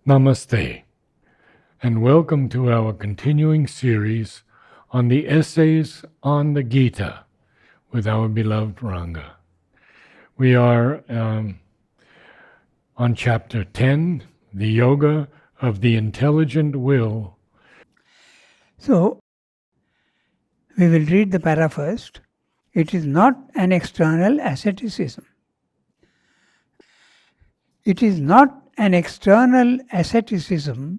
Namaste, and welcome to our continuing series on the essays on the Gita with our beloved Ranga. We are on chapter 10, the Yoga of the Intelligent Will. So, we will read the para first. It is not an external asceticism. It is not an external asceticism,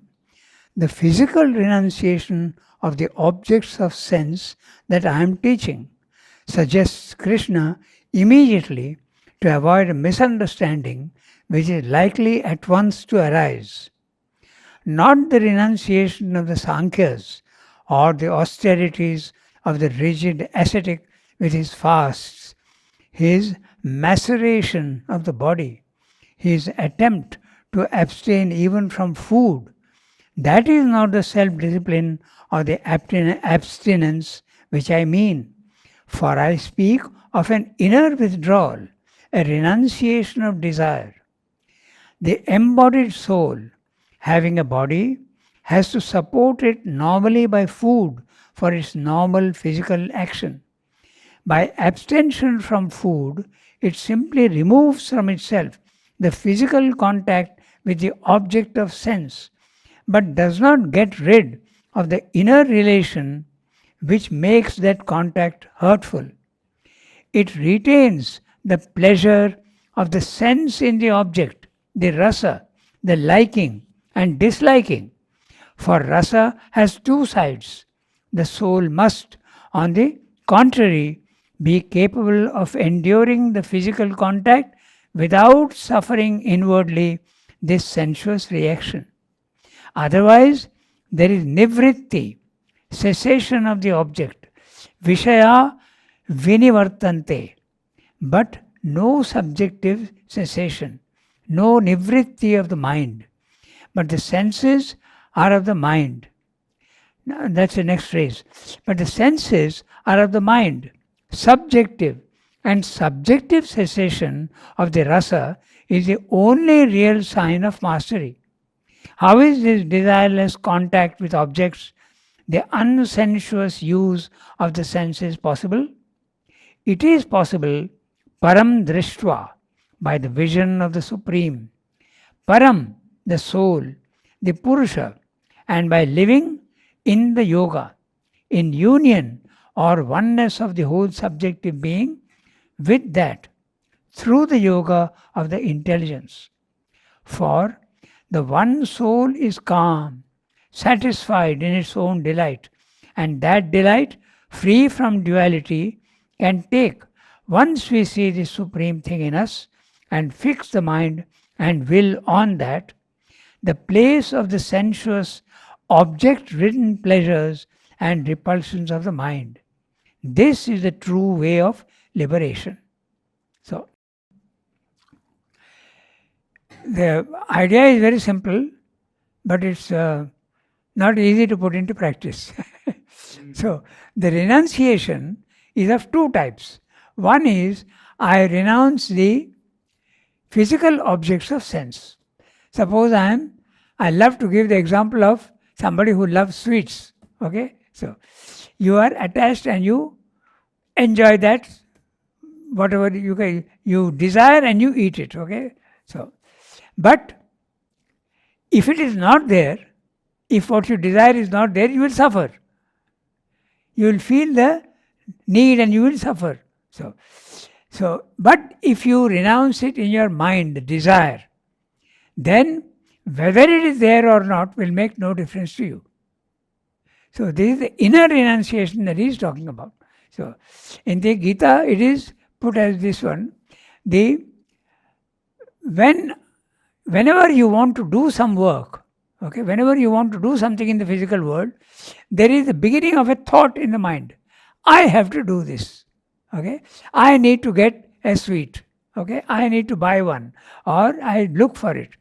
the physical renunciation of the objects of sense that I am teaching, suggests Krishna immediately to avoid a misunderstanding which is likely at once to arise. Not the renunciation of the Sankhya's or the austerities of the rigid ascetic with his fasts, his maceration of the body, his attempt to abstain even from food. That is not the self-discipline or the abstinence which I mean, for I speak of an inner withdrawal, a renunciation of desire. The embodied soul, having a body, has to support it normally by food for its normal physical action. By abstention from food, it simply removes from itself the physical contact with the object of sense, but does not get rid of the inner relation which makes that contact hurtful. It retains the pleasure of the sense in the object, the rasa, the liking and disliking. For rasa has two sides. The soul must, on the contrary, be capable of enduring the physical contact without suffering inwardly this sensuous reaction. Otherwise, there is nivritti, cessation of the object, vishaya vinivartante, but no subjective cessation, no nivritti of the mind. But the senses are of the mind. Now, that's the next phrase. But the senses are of the mind, subjective, and subjective cessation of the rasa is the only real sign of mastery. How is this desireless contact with objects, the unsensuous use of the senses possible? It is possible param drishtva, by the vision of the Supreme, param, the soul, the Purusha, and by living in the yoga, in union or oneness of the whole subjective being with that, through the yoga of the intelligence. For the one soul is calm, satisfied in its own delight, and that delight, free from duality, can take, once we see the supreme thing in us and fix the mind and will on that, the place of the sensuous, object-ridden pleasures and repulsions of the mind. This is the true way of liberation. So, the idea is very simple, but it's not easy to put into practice. So, the renunciation is of two types. One is, I renounce the physical objects of sense. Suppose I love to give the example of somebody who loves sweets. Okay, so you are attached and you enjoy that, whatever you desire and you eat it. Okay, so but if it is not there, if what you desire is not there, you will suffer. You will feel the need and you will suffer. So, but if you renounce it in your mind, the desire, then whether it is there or not will make no difference to you. So this is the inner renunciation that he is talking about. So in the Gita, it is put as this one. Whenever you want to do some work, okay, whenever you want to do something in the physical world, there is the beginning of a thought in the mind. I have to do this. Okay, I need to get a sweet. Okay, I need to buy one, or I look for it.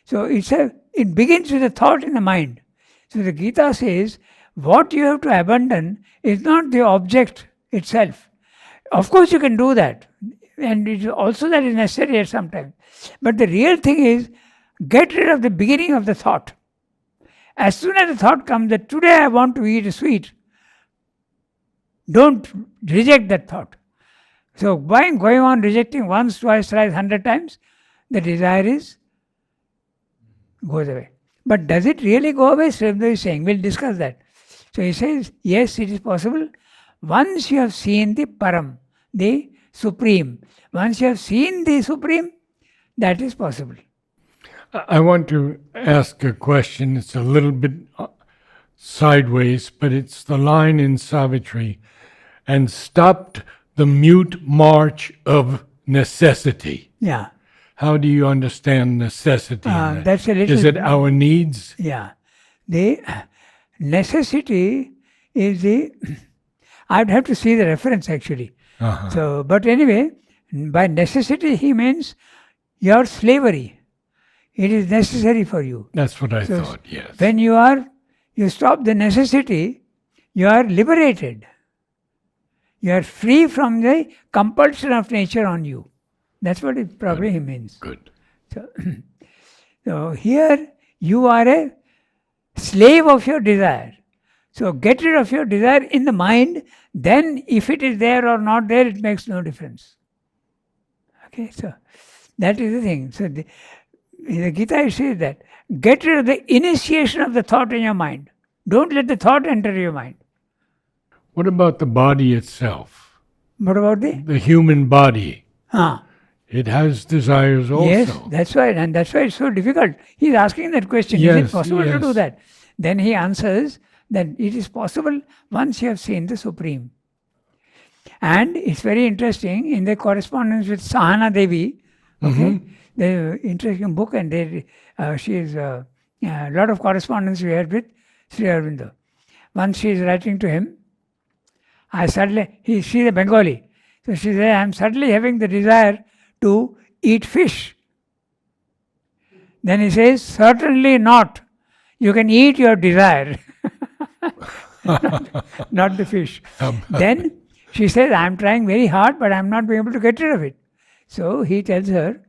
So it begins with a thought in the mind. So the Gita says, what you have to abandon is not the object itself. Of course, you can do that, and it's also that is necessary at some time. But the real thing is get rid of the beginning of the thought. As soon as the thought comes that today I want to eat a sweet, don't reject that thought. So by going on rejecting once, twice, thrice, 100 times, the desire goes away. But does it really go away? Srivendra is saying, we'll discuss that. So he says, yes, it is possible. Once you have seen the Param, the Supreme, once you have seen the Supreme, that is possible. I want to ask a question. It's a little bit sideways, but it's the line in Savitri, and stopped the mute march of necessity. Yeah. How do you understand necessity? That's a little. Is it our needs? Yeah. The necessity is the. I'd have to see the reference actually. So, but anyway, by necessity he means your slavery. It is necessary for you. That's what I thought, yes. When you stop the necessity, you are liberated. You are free from the compulsion of nature on you. That's what it probably means. Good. So here you are a slave of your desire. So get rid of your desire in the mind, then if it is there or not there, it makes no difference. Okay, so that is the thing. So the Gita says that get rid of the initiation of the thought in your mind. Don't let the thought enter your mind. What about the body itself? What about the human body? Huh. It has desires also. Yes, that's why, and that's why it's so difficult. He's asking that question, Yes, is it possible to yes. do that? Then he answers that it is possible once you have seen the Supreme. And it's very interesting, in the correspondence with Sahana Devi, okay, the interesting book, and she is a lot of correspondence we had with Sri Aurobindo. Once she is writing to him, she's a Bengali, so she says, I'm suddenly having the desire to eat fish. Then he says, certainly not. You can eat your desire, not the fish. Then she says, I'm trying very hard, but I'm not being able to get rid of it. So he tells her,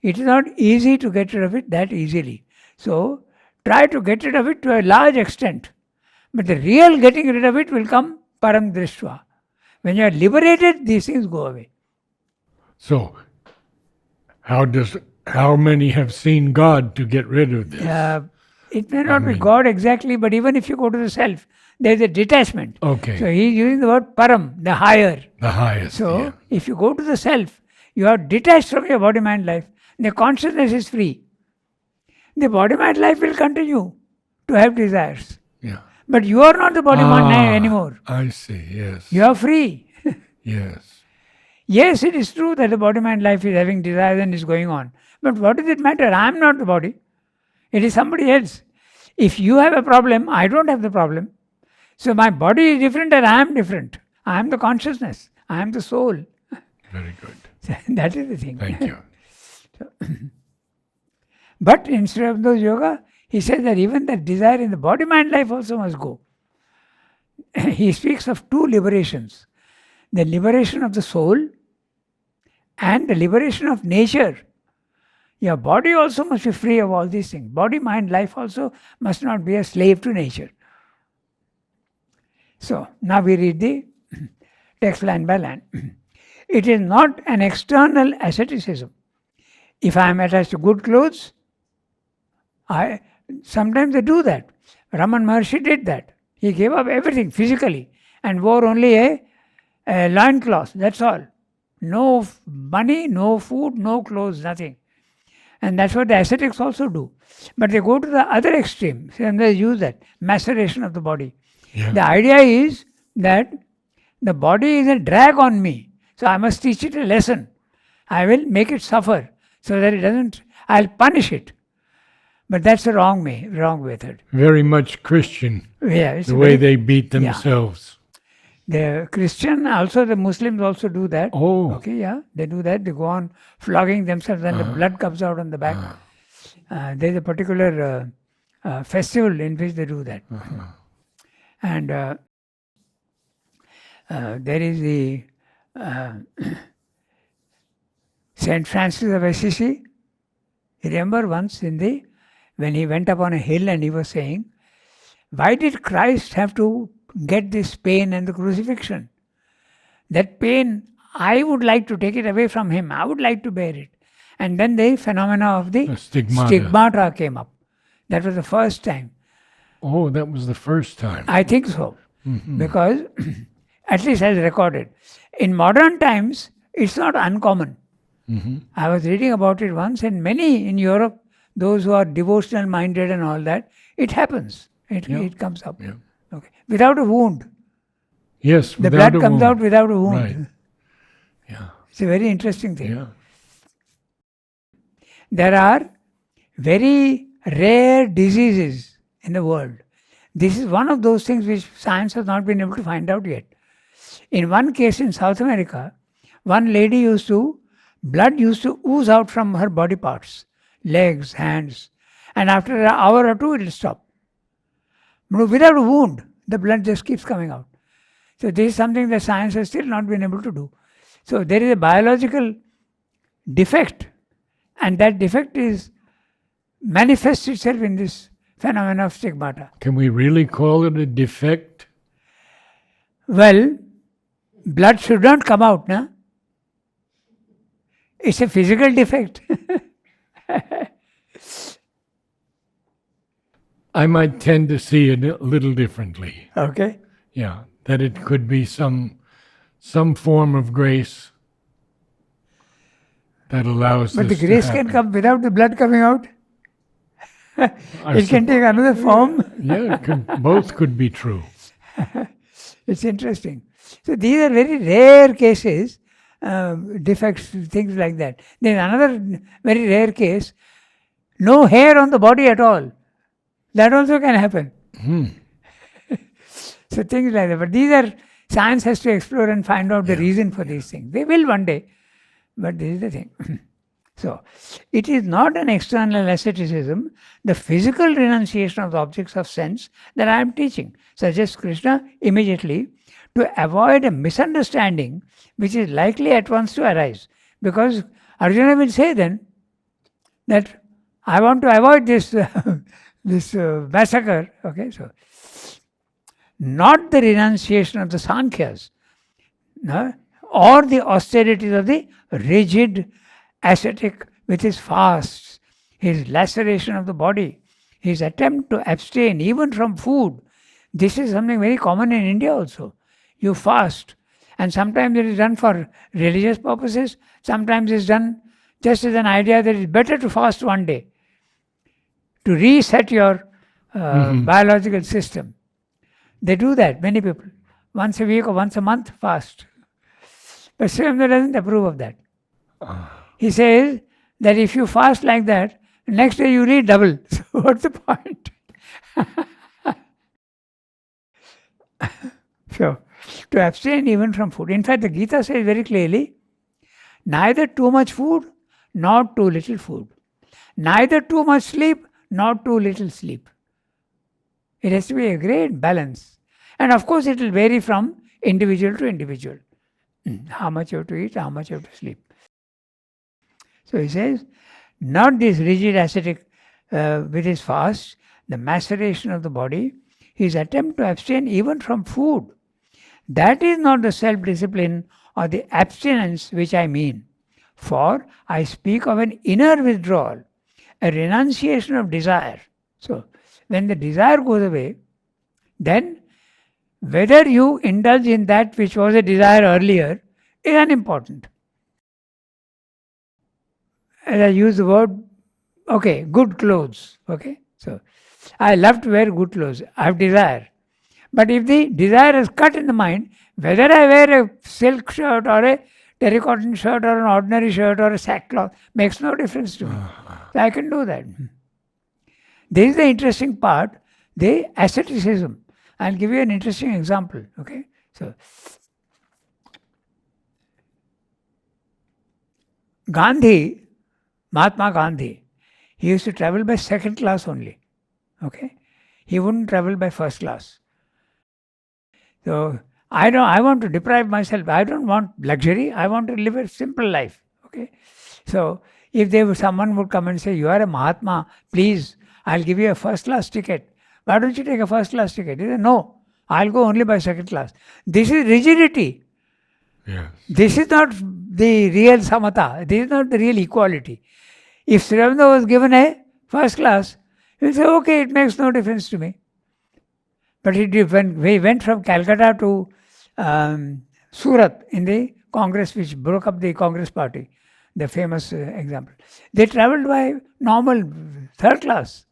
it is not easy to get rid of it that easily. So try to get rid of it to a large extent. But the real getting rid of it will come param drishtva. When you are liberated, these things go away. So, how many have seen God to get rid of this? It may not be God exactly, but even if you go to the self, there is a detachment. Okay. So he is using the word param, the higher. The highest. So if you go to the self, you are detached from your body, mind, life. The consciousness is free. The body, mind, life will continue to have desires. Yeah. But you are not the body, mind anymore. I see, yes. You are free. Yes. Yes, it is true that the body, mind, life is having desires and is going on. But what does it matter? I am not the body. It is somebody else. If you have a problem, I don't have the problem. So my body is different and I am different. I am the consciousness. I am the soul. Very good. That is the thing. Thank you. But in Sri Aurobindo's yoga, he says that even that desire in the body, mind, life also must go. He speaks of two liberations. The liberation of the soul and the liberation of nature. Your body also must be free of all these things. Body, mind, life also must not be a slave to nature. So, now we read the text line by line. It is not an external asceticism. If I am attached to good clothes, sometimes they do that. Raman Maharshi did that. He gave up everything physically and wore only a loincloth, that's all. No money, no food, no clothes, nothing. And that's what the ascetics also do. But they go to the other extreme, and they use that, maceration of the body. Yeah. The idea is that the body is a drag on me, so I must teach it a lesson. I will make it suffer so that it doesn't, I'll punish it. But that's the wrong method. Very much Christian, Yeah, the way they beat themselves. The Christian, also the Muslims also do that. Oh. Okay, yeah, they do that. They go on flogging themselves and the blood comes out on the back. There's a particular festival in which they do that. And there is the Saint Francis of Assisi. You remember once when he went up on a hill and he was saying, why did Christ have to get this pain and the crucifixion? That pain, I would like to take it away from him. I would like to bear it. And then the phenomena of the stigmata came up. That was the first time. Oh, that was the first time. I think so. Because, at least as recorded. In modern times, it's not uncommon. I was reading about it once, and many in Europe, those who are devotional minded and all that, it happens. It comes up. Yeah. Okay. Without a wound. Yes, The blood comes out without a wound. Right. Yeah. It's a very interesting thing. Yeah. There are very rare diseases in the world. This is one of those things which science has not been able to find out yet. In one case in South America, one lady blood used to ooze out from her body parts, legs, hands, and after an hour or two it will stop. Without a wound, the blood just keeps coming out. So this is something that science has still not been able to do. So there is a biological defect, and that defect manifests itself in this phenomena of stigmata. Can we really call it a defect? Well, blood should not come out, no? It's a physical defect. I might tend to see it a little differently. Okay. Yeah, that it could be some form of grace that allows But the this to grace happen. can come without the blood coming out. It can take another form. Yeah, both could be true. It's interesting. So these are very rare cases, defects, things like that. There's another very rare case, no hair on the body at all. That also can happen. So things like that. But these are, science has to explore and find out the reason for these things. They will one day. But this is the thing. So, it is not an external asceticism, the physical renunciation of the objects of sense that I am teaching, suggests Krishna immediately, to avoid a misunderstanding which is likely at once to arise. Because Arjuna will say then that I want to avoid this massacre. Okay, so not the renunciation of the Sankhyas, no, or the austerities of the rigid ascetic with his fasts, his laceration of the body, his attempt to abstain even from food. This is something very common in India also. You fast, and sometimes it is done for religious purposes, sometimes it's done just as an idea that it's better to fast one day to reset your biological system. They do that, many people. Once a week or once a month fast. But Srivamda doesn't approve of that. He says that if you fast like that, next day you eat double. So what's the point? So, to abstain even from food. In fact, the Gita says very clearly, neither too much food, nor too little food. Neither too much sleep, nor too little sleep. It has to be a great balance. And of course, it will vary from individual to individual. How much you have to eat, how much you have to sleep. So he says, not this rigid ascetic with his fast, the maceration of the body, his attempt to abstain even from food. That is not the self-discipline or the abstinence which I mean. For I speak of an inner withdrawal, a renunciation of desire. So, when the desire goes away, then whether you indulge in that which was a desire earlier is unimportant. As I use the word, okay, good clothes. Okay, so I love to wear good clothes. I have desire. But if the desire is cut in the mind, whether I wear a silk shirt or a terracotta shirt or an ordinary shirt or a sackcloth, makes no difference to me. So I can do that. This is the interesting part, the asceticism. I'll give you an interesting example. Okay, so Gandhi, Mahatma Gandhi, he used to travel by second class only. Okay, he wouldn't travel by first class. So I want to deprive myself. I don't want luxury. I want to live a simple life. Okay, so If someone would come and say, you are a Mahatma, please, I'll give you a first class ticket. Why don't you take a first class ticket? He said, no, I'll go only by second class. This is rigidity. Yes. This is not the real samatha. This is not the real equality. If Sri Aurobindo was given a first class, he would say, okay, it makes no difference to me. But when he went from Calcutta to Surat in the Congress, which broke up the Congress party, the famous example, they travelled by normal third class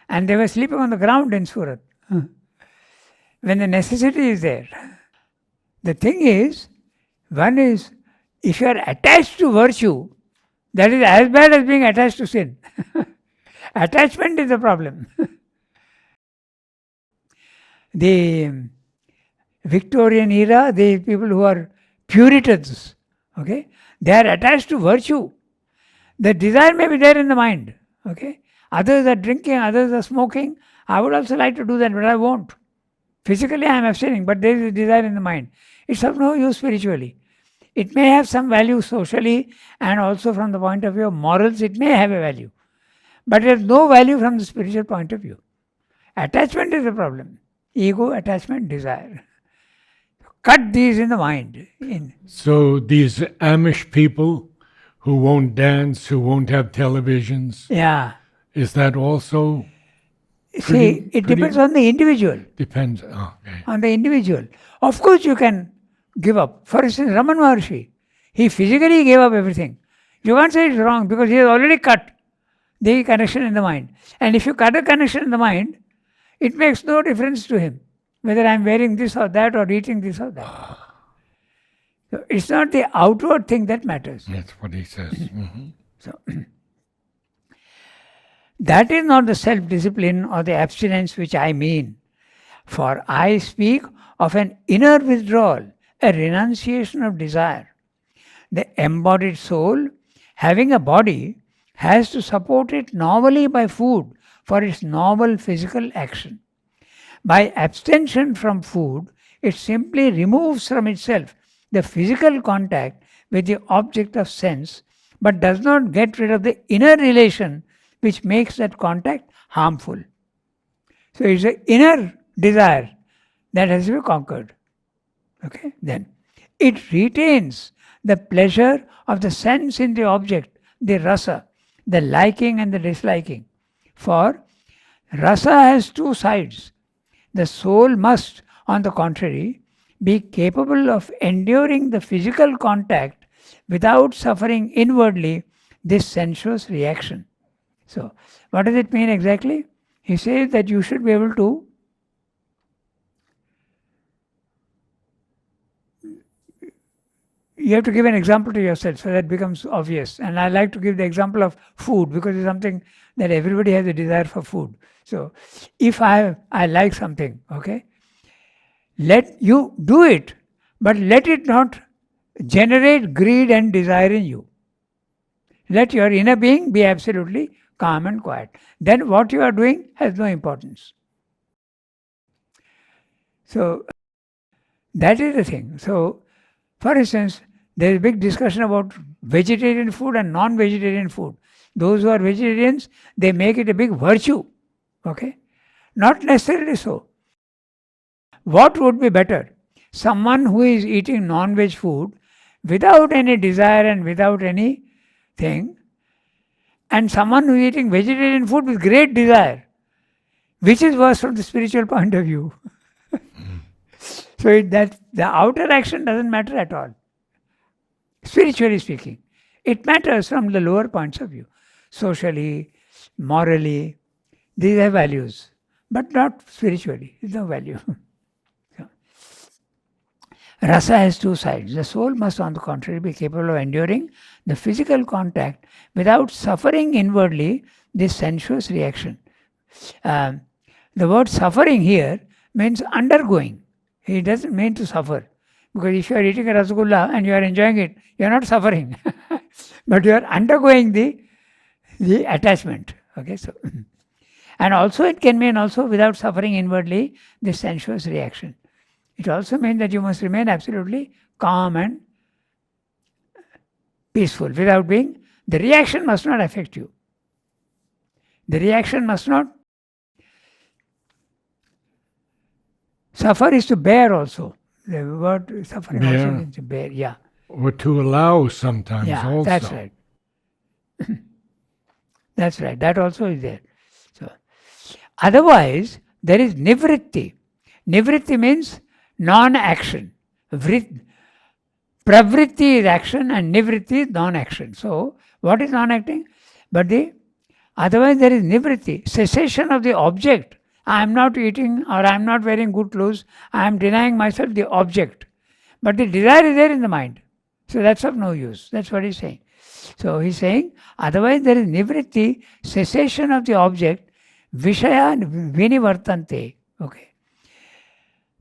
and they were sleeping on the ground in Surat. When the necessity is there. The thing is, one is, if you are attached to virtue, that is as bad as being attached to sin. Attachment is the problem. The Victorian era, the people who are Puritans, okay, they are attached to virtue. The desire may be there in the mind, okay. Others are drinking, others are smoking. I would also like to do that, but I won't. Physically I am abstaining, but there is a desire in the mind. It's of no use spiritually. It may have some value socially and also from the point of view of morals, it may have a value. But it has no value from the spiritual point of view. Attachment is the problem. Ego, attachment, desire. Cut these in the mind. So these Amish people who won't dance, who won't have televisions, Yeah. is that also? See, it depends on the individual. Depends. Oh, okay. On the individual. Of course you can give up. For instance, Raman Maharshi, he physically gave up everything. You can't say it's wrong because he has already cut the connection in the mind. And if you cut a connection in the mind, it makes no difference to him whether I am wearing this or that or eating this or that. So it's not the outward thing that matters. That's what he says. Mm-hmm. So that is not the self-discipline or the abstinence which I mean. For I speak of an inner withdrawal, a renunciation of desire. The embodied soul, having a body, has to support it normally by food for its normal physical action. By abstention from food, it simply removes from itself the physical contact with the object of sense, but does not get rid of the inner relation which makes that contact harmful. So it's the inner desire that has to be conquered. Okay, then it retains the pleasure of the sense in the object, the rasa, the liking and the disliking. For rasa has two sides. The soul must, on the contrary, be capable of enduring the physical contact without suffering inwardly this sensuous reaction. So, what does it mean exactly? He says that you should be able to you have to give an example to yourself so that becomes obvious. And I like to give the example of food because it's something that everybody has a desire for food. So if I like something, okay, let you do it, but let it not generate greed and desire in you. Let your inner being be absolutely calm and quiet. Then what you are doing has no importance. So that is the thing. So, for instance, there is a big discussion about vegetarian food and non-vegetarian food. Those who are vegetarians, they make it a big virtue. Okay? Not necessarily so. What would be better? Someone who is eating non-veg food without any desire and without anything, and someone who is eating vegetarian food with great desire. Which is worse from the spiritual point of view? So that the outer action doesn't matter at all. Spiritually speaking, it matters from the lower points of view. Socially, morally, these are values, but not spiritually. There's no value. So, rasa has two sides. The soul must, on the contrary, be capable of enduring the physical contact without suffering inwardly this sensuous reaction. The word suffering here means undergoing. He doesn't mean to suffer. Because if you are eating a rasgulla and you are enjoying it, you are not suffering. But you are undergoing the attachment. Okay, so and also it can mean also without suffering inwardly this sensuous reaction. It also means that you must remain absolutely calm and peaceful without being The reaction must not affect you. The reaction must not. Suffer is to bear also. The word suffering also Bear. means to bear. Yeah. Or to allow sometimes Yeah, also. that's right. That's right. That also is there. So, otherwise, there is nivritti. Nivritti means non-action. Pravritti is action and nivritti is non-action. So, what is non-acting? But otherwise there is nivritti, cessation of the object. I am not eating or I am not wearing good clothes. I am denying myself the object. But the desire is there in the mind. So that's of no use. That's what he's saying. So he's saying, otherwise there is nivritti, cessation of the object, vishaya vinivartante. Okay.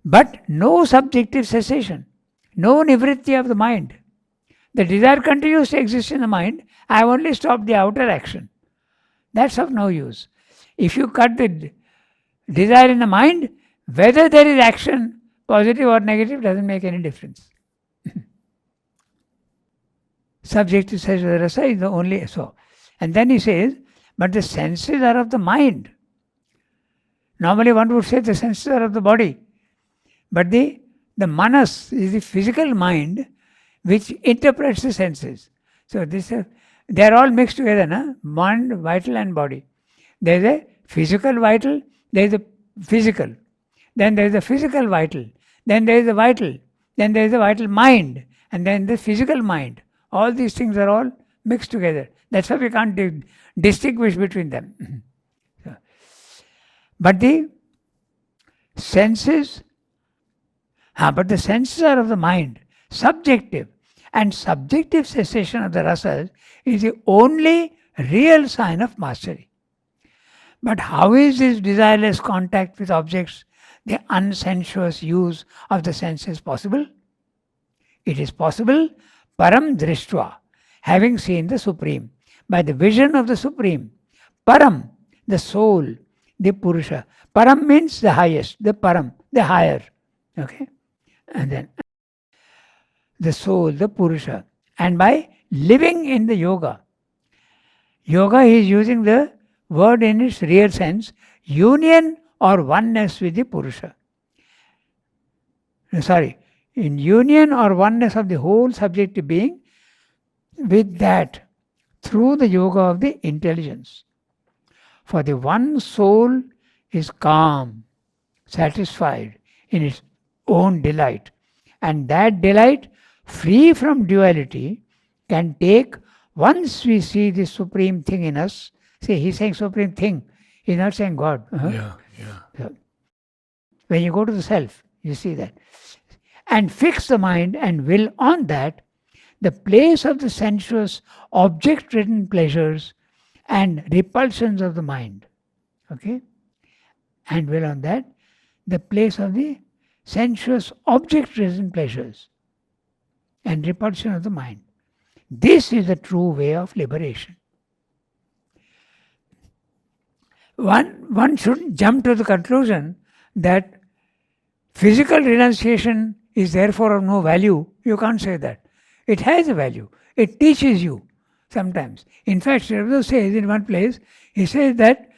But no subjective cessation, no nivritti of the mind. The desire continues to exist in the mind. I have only stopped the outer action. That's of no use. If you cut the desire in the mind, whether there is action, positive or negative, doesn't make any difference. Subjective says rasa is the only so. And then he says, but the senses are of the mind. Normally one would say the senses are of the body. But the manas is the physical mind which interprets the senses. So they are all mixed together, na? Mind, vital and body. There is a physical vital, there is a physical. Then there is a physical vital. Then there is a vital. Then there is a vital mind. And then the physical mind. All these things are all mixed together. That's why we can't distinguish between them. But the senses are of the mind, subjective. And subjective cessation of the rasas is the only real sign of mastery. But how is this desireless contact with objects, the unsensuous use of the senses possible? It is possible, param drishtva, having seen the Supreme, by the vision of the Supreme. Param, the soul, the Purusha. Param means the highest, the param, the higher. Okay? And then the soul, the Purusha. And by living in the yoga. Yoga, he is using the word in its real sense, union or oneness with the Purusha. In union or oneness of the whole subjective being with that through the yoga of the intelligence. For the one soul is calm, satisfied in its own delight. And that delight, free from duality, can take, once we see the supreme thing in us. See, he's saying supreme thing. He's not saying God. Yeah. So, when you go to the self, you see that. And fix the mind and will on that, the place of the sensuous object-ridden pleasures and repulsions of the mind. Okay? And will on that, the place of the sensuous object-ridden pleasures and repulsion of the mind. This is the true way of liberation. One shouldn't jump to the conclusion that physical renunciation is therefore of no value. You can't say that. It has a value. It teaches you sometimes. In fact, Sri Aurobindo says in one place, he says that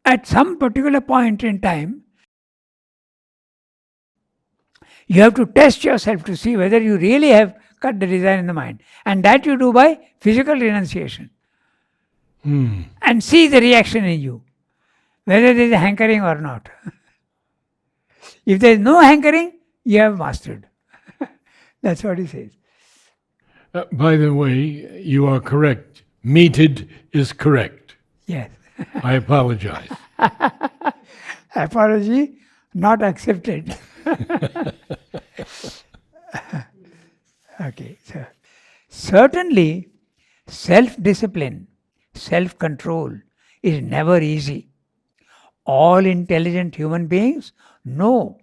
at some particular point in time, you have to test yourself to see whether you really have cut the desire in the mind. And that you do by physical renunciation. And see the reaction in you, whether there is a hankering or not. If there is no hankering, you have mastered. That's what he says. By the way, you are correct. Meted is correct. Yes. I apologize. Apology not accepted. Okay. So, certainly, self-discipline, self-control is never easy. All intelligent human beings know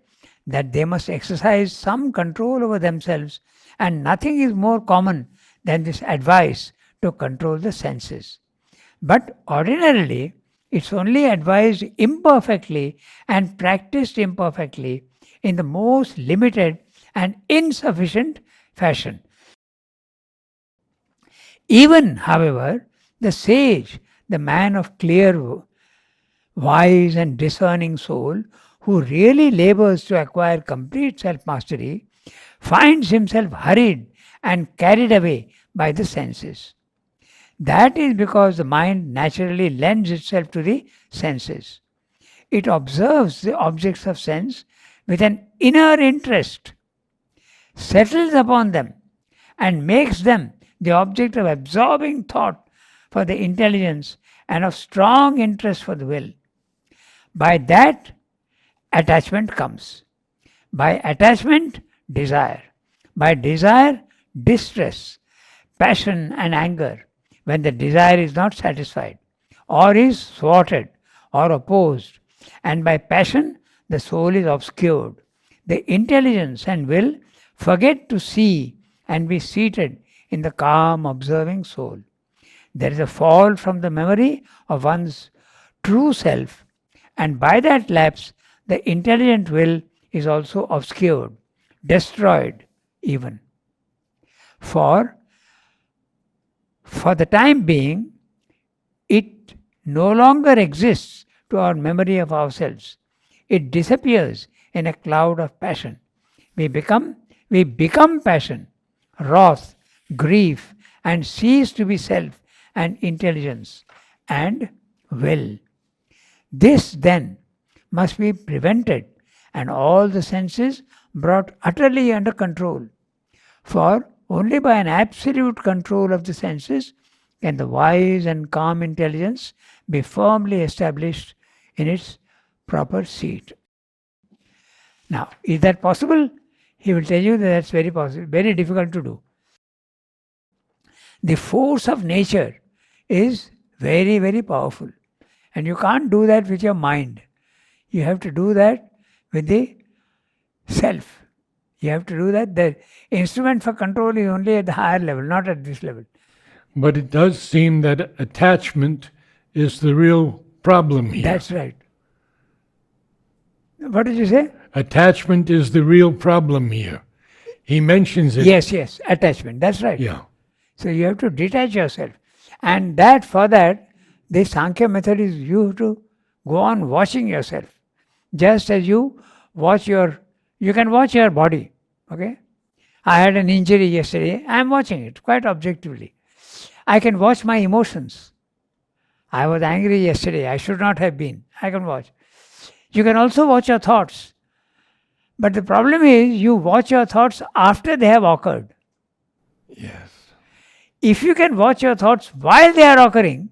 that they must exercise some control over themselves, and nothing is more common than this advice to control the senses. But ordinarily, it's only advised imperfectly and practiced imperfectly in the most limited and insufficient fashion. Even, however, the sage, the man of clear, wise, and discerning soul, who really labors to acquire complete self mastery, finds himself hurried and carried away by the senses. That is because the mind naturally lends itself to the senses. It observes the objects of sense with an inner interest, settles upon them, and makes them the object of absorbing thought for the intelligence and of strong interest for the will. By that, attachment comes. By attachment, desire. By desire, distress, passion, and anger when the desire is not satisfied, or is thwarted, or opposed. And by passion, the soul is obscured. The intelligence and will forget to see and be seated in the calm, observing soul. There is a fall from the memory of one's true self, and by that lapse, the intelligent will is also obscured, destroyed even. For the time being, it no longer exists to our memory of ourselves. It disappears in a cloud of passion. We become passion, wrath, grief, and cease to be self and intelligence and will. This then must be prevented and all the senses brought utterly under control. For only by an absolute control of the senses can the wise and calm intelligence be firmly established in its proper seat. Now, is that possible? He will tell you that that's very possible, very difficult to do. The force of nature is very, very powerful. And you can't do that with your mind. You have to do that with the self. You have to do that. The instrument for control is only at the higher level, not at this level. But it does seem that attachment is the real problem here. That's right. What did you say? Attachment is the real problem here. He mentions it. Yes, attachment. That's right. Yeah. So you have to detach yourself. And that for that, the Sankhya method is you have to go on watching yourself. Just as you can watch your body. Okay? I had an injury yesterday. I am watching it quite objectively. I can watch my emotions. I was angry yesterday. I should not have been. I can watch. You can also watch your thoughts. But the problem is you watch your thoughts after they have occurred. Yes. If you can watch your thoughts while they are occurring,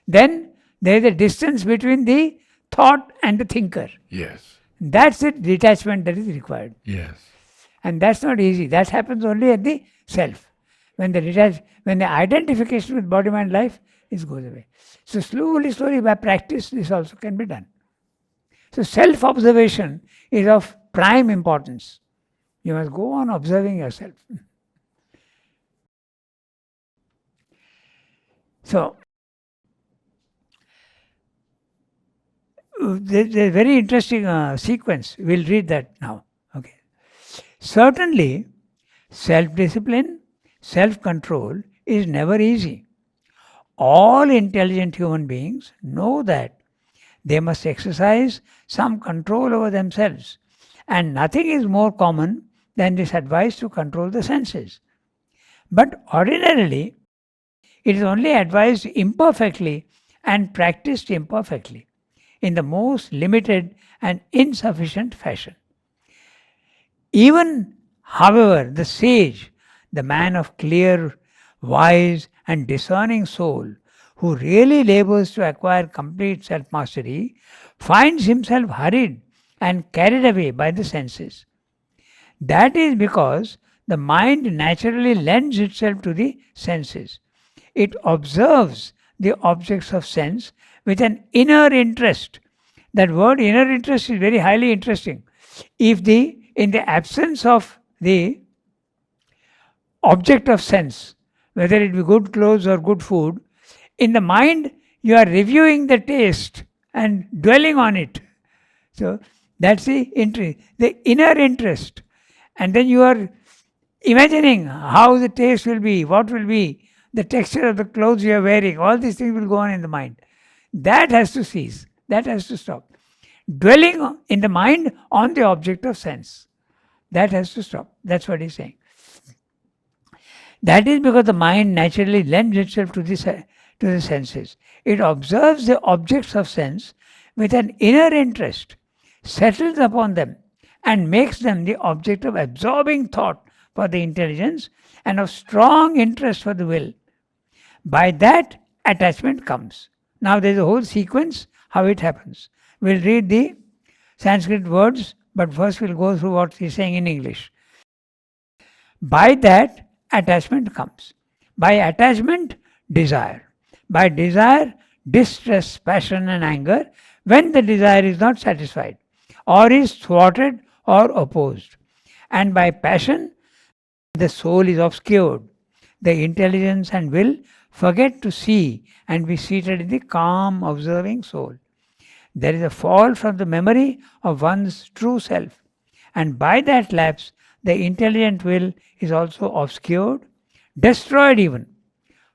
then there is a distance between the thought and the thinker. Yes. That's the detachment that is required. Yes. And that's not easy. That happens only at the self. When the identification with body, mind, life goes away. So slowly by practice, this also can be done. So self-observation is of prime importance. You must go on observing yourself. So, there's a very interesting sequence. We'll read that now. Okay. Certainly, self-discipline, self-control is never easy. All intelligent human beings know that they must exercise some control over themselves, and nothing is more common than this advice to control the senses. But ordinarily, it is only advised imperfectly and practiced imperfectly, in the most limited and insufficient fashion. Even, however, the sage, the man of clear, wise, and discerning soul, who really labors to acquire complete self-mastery, finds himself hurried and carried away by the senses. That is because the mind naturally lends itself to the senses. It observes the objects of sense with an inner interest. That word inner interest is very highly interesting. In the absence of the object of sense, whether it be good clothes or good food, in the mind you are reviewing the taste and dwelling on it. So that's the inner interest. And then you are imagining how the taste will be, what will be the texture of the clothes you are wearing, all these things will go on in the mind. That has to cease. That has to stop. Dwelling in the mind on the object of sense. That has to stop. That's what he's saying. That is because the mind naturally lends itself to the senses. It observes the objects of sense with an inner interest, settles upon them, and makes them the object of absorbing thought for the intelligence and of strong interest for the will. By that, attachment comes. Now there is a whole sequence how it happens. We'll read the Sanskrit words, but first we'll go through what he's saying in English. By that, attachment comes. By attachment, desire. By desire, distress, passion and anger when the desire is not satisfied or is thwarted or opposed. And by passion, the soul is obscured. The intelligence and will forget to see and be seated in the calm, observing soul. There is a fall from the memory of one's true self. And by that lapse, the intelligent will is also obscured, destroyed even,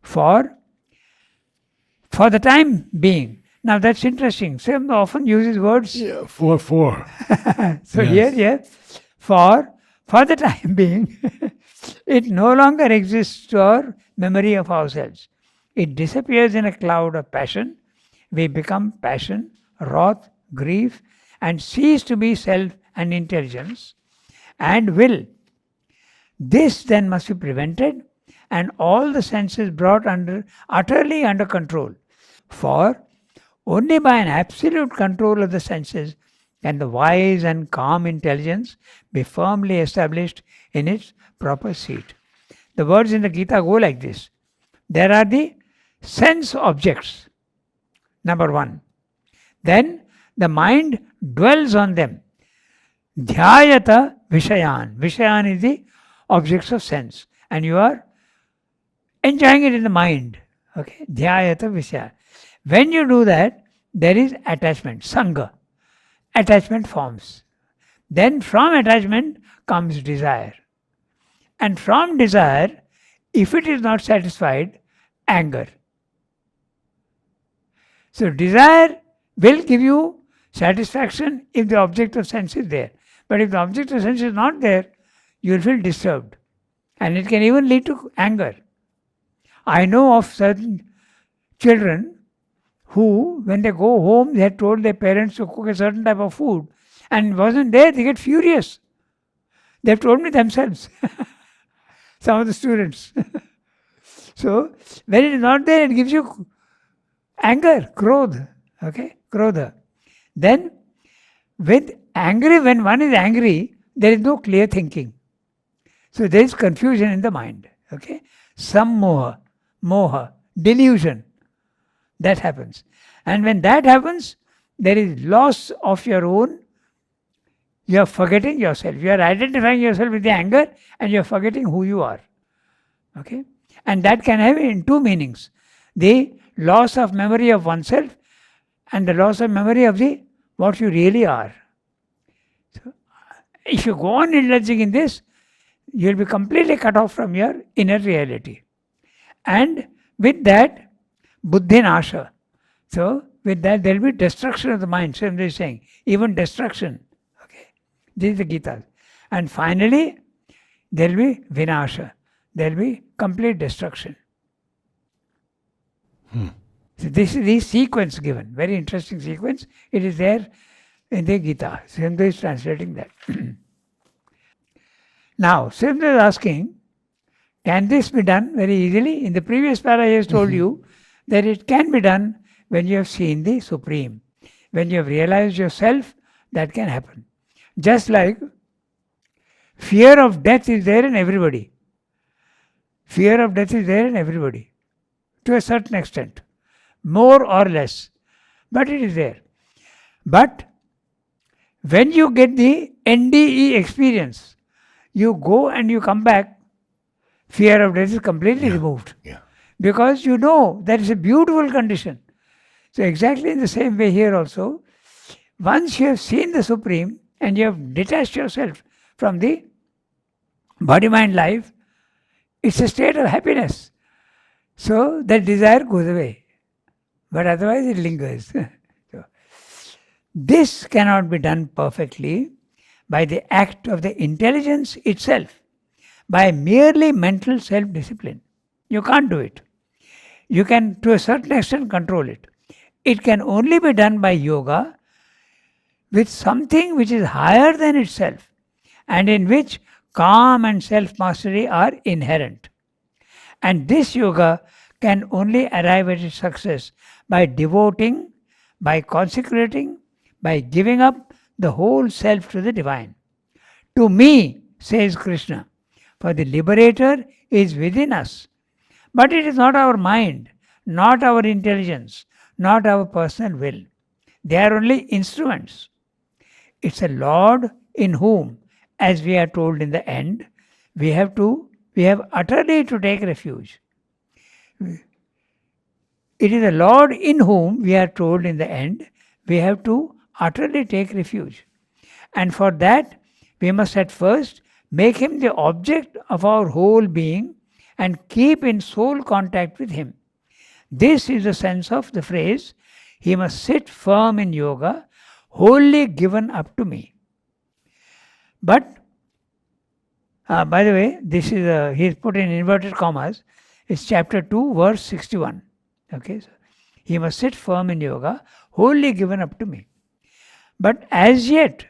for the time being. Now that's interesting. Sam often uses words. Yeah, for. So Yes. here, for the time being, it no longer exists to our memory of ourselves. It disappears in a cloud of passion. We become passion, wrath, grief, and cease to be self and intelligence and will. This then must be prevented and all the senses brought utterly under control. For only by an absolute control of the senses can the wise and calm intelligence be firmly established in its proper seat. The words in the Gita go like this. There are the sense objects, number one. Then the mind dwells on them. Dhyayata Vishayan. Vishayan is the objects of sense. And you are enjoying it in the mind. Okay? Dhyayata Vishayan. When you do that, there is attachment, Sangha. Attachment forms. Then from attachment comes desire. And from desire, if it is not satisfied, anger. So desire will give you satisfaction if the object of sense is there. But if the object of sense is not there, you will feel disturbed. And it can even lead to anger. I know of certain children who, when they go home, they had told their parents to cook a certain type of food and it wasn't there, they get furious. They've told me themselves. Some of the students. So, when it is not there, it gives you anger, krodha. Okay? Krodha. Then, when one is angry, there is no clear thinking. So, there is confusion in the mind. Okay? Some moha, delusion. That happens. And when that happens, there is loss of your own. You are forgetting yourself. You are identifying yourself with the anger and you are forgetting who you are. Okay? And that can have in two meanings. The loss of memory of oneself and the loss of memory of what you really are. So, if you go on indulging in this, you will be completely cut off from your inner reality. And with that, buddhi nasha. So, with that, there will be destruction of the mind. So, they are saying, even destruction. Okay, this is the Gita. And finally, there will be vinasha. There will be complete destruction. So, this is the sequence given. Very interesting sequence. It is there in the Gita. Srimad is translating that. Now, Srimad is asking, can this be done very easily? In the previous para, he has told you that it can be done when you have seen the Supreme. When you have realized yourself, that can happen. Just like fear of death is there in everybody. Fear of death is there in everybody. To a certain extent. More or less. But it is there. But when you get the NDE experience, you go and you come back, fear of death is completely removed. Yeah. Because you know that is a beautiful condition. So exactly in the same way here also, once you have seen the Supreme and you have detached yourself from the body-mind life, it's a state of happiness. So that desire goes away. But otherwise it lingers. So, this cannot be done perfectly by the act of the intelligence itself, by merely mental self-discipline. You can't do it. You can, to a certain extent, control it. It can only be done by yoga with something which is higher than itself and in which calm and self-mastery are inherent. And this yoga can only arrive at its success by devoting, by consecrating, by giving up the whole self to the divine. To me, says Krishna, for the liberator is within us. But it is not our mind, not our intelligence, not our personal will. They are only instruments. It's a Lord in whom, as we are told in the end, we have utterly to take refuge. It is the Lord in whom we are told in the end, we have to utterly take refuge. And for that, we must at first make him the object of our whole being and keep in soul contact with him. This is the sense of the phrase, he must sit firm in yoga, wholly given up to me. But, by the way, this is he is put in inverted commas. It's chapter 2, verse 61. Okay, so he must sit firm in yoga, wholly given up to me. But as yet,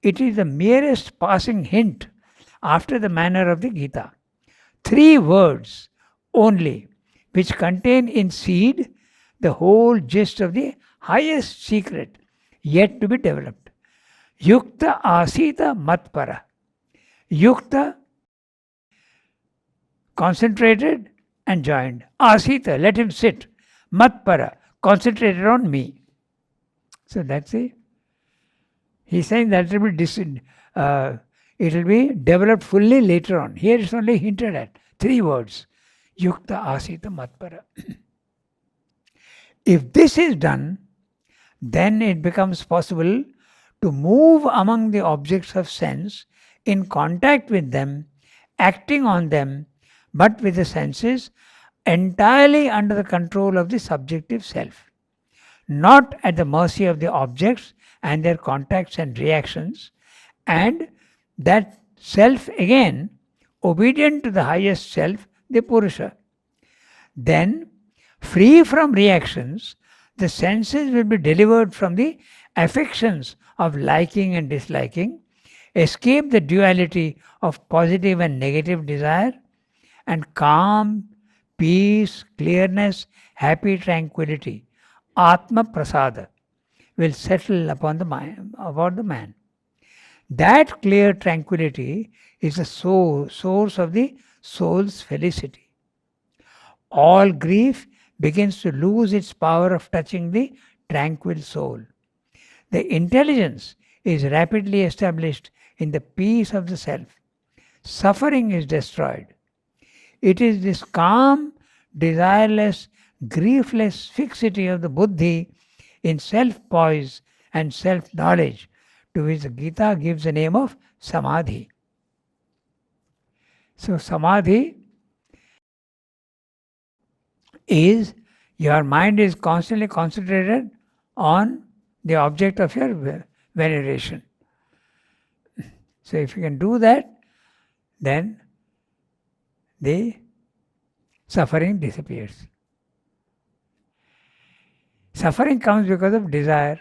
it is the merest passing hint after the manner of the Gita. 3 words only, which contain in seed the whole gist of the highest secret yet to be developed. Yukta asita matpara. Yukta, concentrated and joined. Asita, let him sit. Matpara, concentrated on me. So that's it. He's saying that it will be developed fully later on. Here it's only hinted at. 3 words. Yukta asita matpara. If this is done, then it becomes possible to move among the objects of sense, in contact with them, acting on them, but with the senses entirely under the control of the subjective self, not at the mercy of the objects and their contacts and reactions, and that self again obedient to the highest self, the Purusha. Then, free from reactions, the senses will be delivered from the affections of liking and disliking, escape the duality of positive and negative desire, and calm, peace, clearness, happy tranquility, Atma Prasada, will settle upon the mind, about the man. That clear tranquility is the source of the soul's felicity. All grief begins to lose its power of touching the tranquil soul. The intelligence is rapidly established in the peace of the self. Suffering is destroyed. It is this calm, desireless, griefless fixity of the buddhi in self-poise and self-knowledge to which the Gita gives the name of samadhi. So samadhi is your mind is constantly concentrated on the object of your veneration. So if you can do that, then the suffering disappears. Suffering comes because of desire,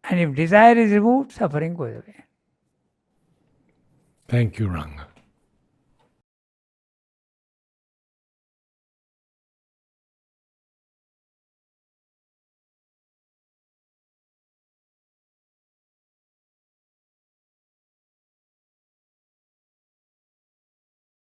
and if desire is removed, suffering goes away. Thank you, Ranga.